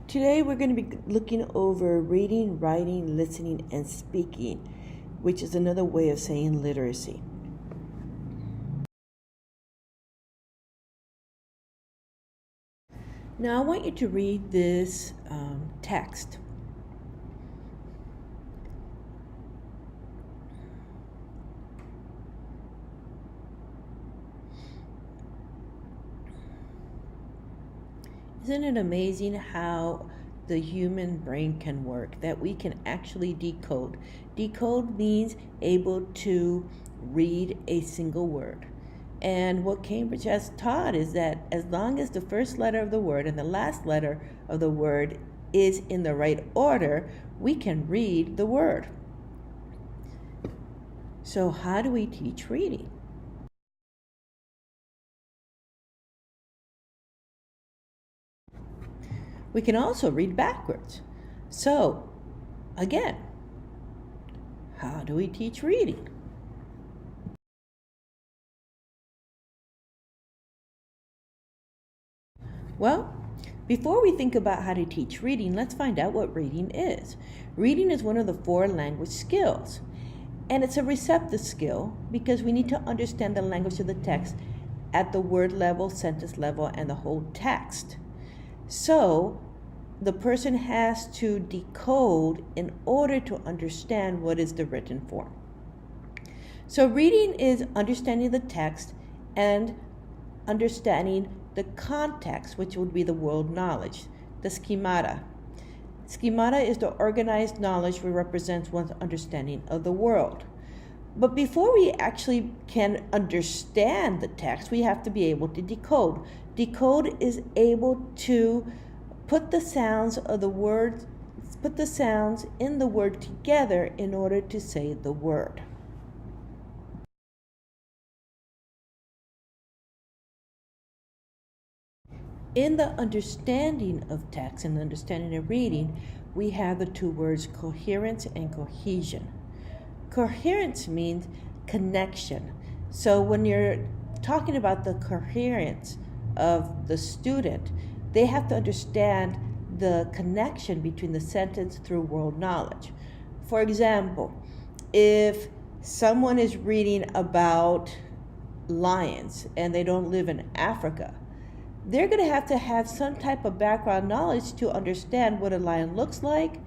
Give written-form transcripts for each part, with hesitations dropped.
Today we're going to be looking over reading, writing, listening, and speaking, which is another way of saying literacy. Now I want you to read this text. Isn't it amazing how the human brain can work, that we can actually decode? Decode means able to read a single word. And what Cambridge has taught is that as long as the first letter of the word and the last letter of the word is in the right order, we can read the word. So how do we teach reading? We can also read backwards. So, again, how do we teach reading? Well, before we think about how to teach reading, let's find out what reading is. Reading is one of the 4 language skills, and it's a receptive skill because we need to understand the language of the text at the word level, sentence level, and the whole text. So the person has to decode in order to understand what is the written form. So reading is understanding the text and understanding the context, which would be the world knowledge, the schemata. Schemata is the organized knowledge that represents one's understanding of the world. But before we actually can understand the text, we have to be able to decode. Decode is able to put the sounds of the words, put the sounds in the word together in order to say the word. In the understanding of text and understanding of reading, we have the 2 words coherence and cohesion. Coherence means connection. So when you're talking about the coherence of the student, they have to understand the connection between the sentence through world knowledge. For example, if someone is reading about lions and they don't live in Africa, they're going to have some type of background knowledge to understand what a lion looks like,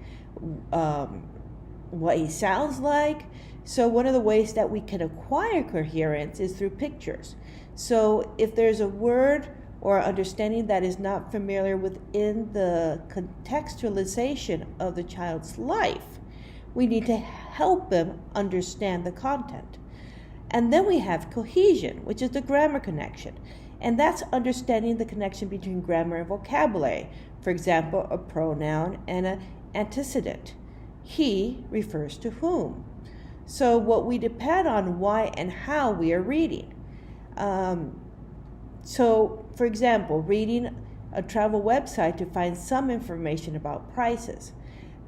what he sounds like. So one of the ways that we can acquire coherence is through pictures. So if there's a word or understanding that is not familiar within the contextualization of the child's life, we need to help them understand the content. And then we have cohesion, which is the grammar connection. And that's understanding the connection between grammar and vocabulary. For example, a pronoun and an antecedent. He refers to whom. So what we depend on why and how we are reading. So, for example, reading a travel website to find some information about prices.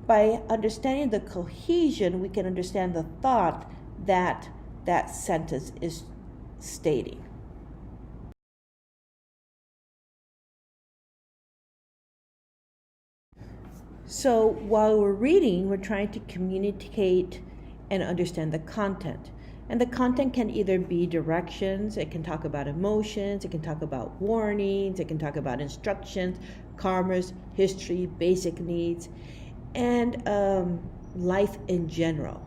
By understanding the cohesion, we can understand the thought that that sentence is stating. So while we're reading, we're trying to communicate and understand the content. And the content can either be directions, it can talk about emotions, it can talk about warnings, it can talk about instructions, commerce, history, basic needs, and life in general.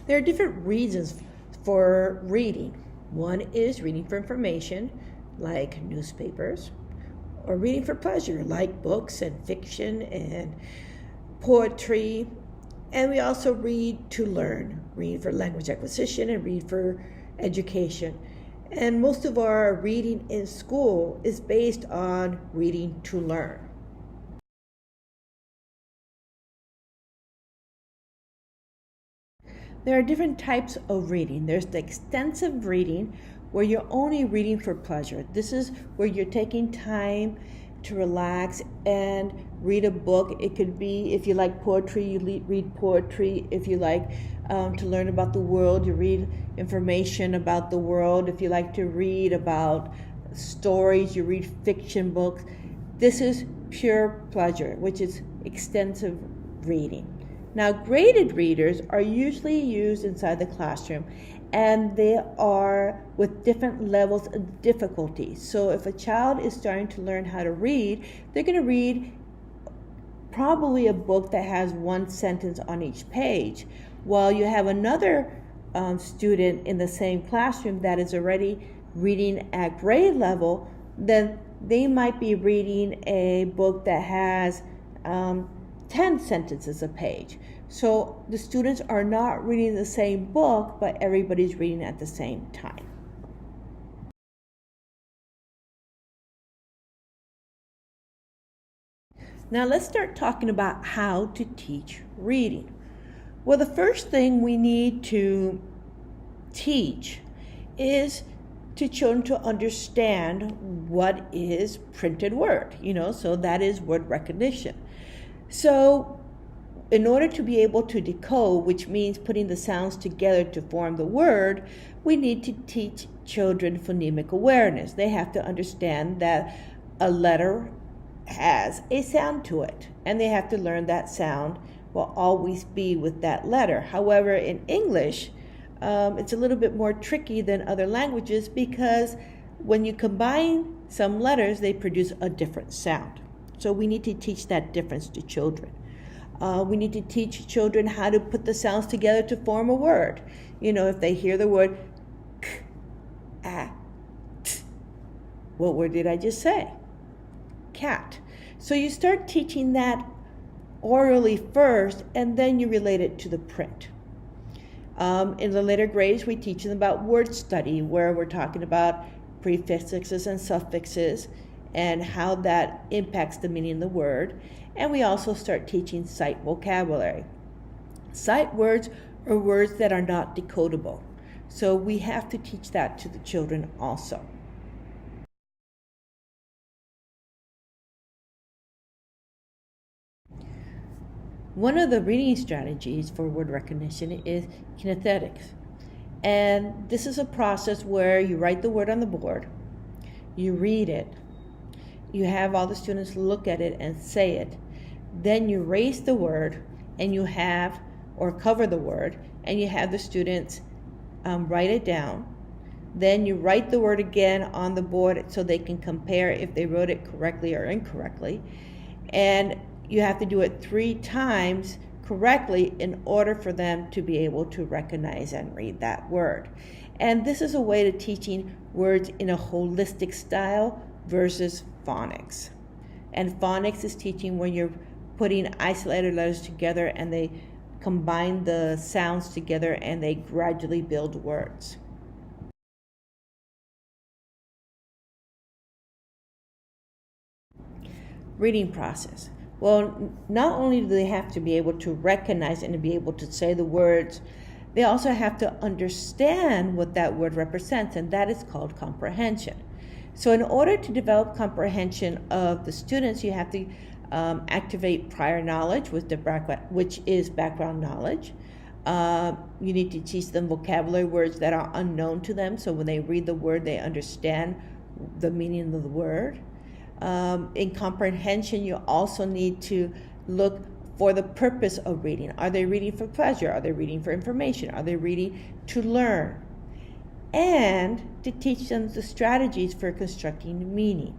There are different reasons for reading. One is reading for information, like newspapers, or reading for pleasure, like books and fiction and poetry. And we also read to learn, read for language acquisition and read for education. And most of our reading in school is based on reading to learn. There are different types of reading. There's the extensive reading, where you're only reading for pleasure. This is where you're taking time to relax and read a book. It could be, if you like poetry, you read poetry. If you like to learn about the world, you read information about the world. If you like to read about stories, you read fiction books. This is pure pleasure, which is extensive reading. Now, graded readers are usually used inside the classroom, and they are with different levels of difficulty. So if a child is starting to learn how to read, they're going to read probably a book that has one sentence on each page, while you have another student in the same classroom that is already reading at grade level, then they might be reading a book that has 10 sentences a page. So the students are not reading the same book, but everybody's reading at the same time. Now let's start talking about how to teach reading. Well, the first thing we need to teach is to children to understand what is printed word, so that is word recognition. So in order to be able to decode, which means putting the sounds together to form the word, we need to teach children phonemic awareness. They have to understand that a letter has a sound to it, and they have to learn that sound will always be with that letter. However, in English, it's a little bit more tricky than other languages, because when you combine some letters, they produce a different sound. So we need to teach that difference to children. We need to teach children how to put the sounds together to form a word. If they hear the word k, a, t, what word did I just say? Cat. So you start teaching that orally first, and then you relate it to the print. In the later grades, we teach them about word study, where we're talking about prefixes and suffixes and how that impacts the meaning of the word. And we also start teaching sight vocabulary. Sight words are words that are not decodable. So we have to teach that to the children also. One of the reading strategies for word recognition is kinesthetics. And this is a process where you write the word on the board, you read it, you have all the students look at it and say it, then you erase the word and you have, or cover the word, and you have the students write it down. Then you write the word again on the board so they can compare if they wrote it correctly or incorrectly. And you have to do it 3 times correctly in order for them to be able to recognize and read that word. And this is a way to teaching words in a holistic style versus phonics. And phonics is teaching when you're putting isolated letters together and they combine the sounds together and they gradually build words. Reading process. Well, not only do they have to be able to recognize and to be able to say the words, they also have to understand what that word represents, and that is called comprehension. So in order to develop comprehension of the students, you have to activate prior knowledge, which is background knowledge. You need to teach them vocabulary words that are unknown to them, so when they read the word, they understand the meaning of the word. In comprehension, you also need to look for the purpose of reading. Are they reading for pleasure? Are they reading for information? Are they reading to learn? And to teach them the strategies for constructing meaning.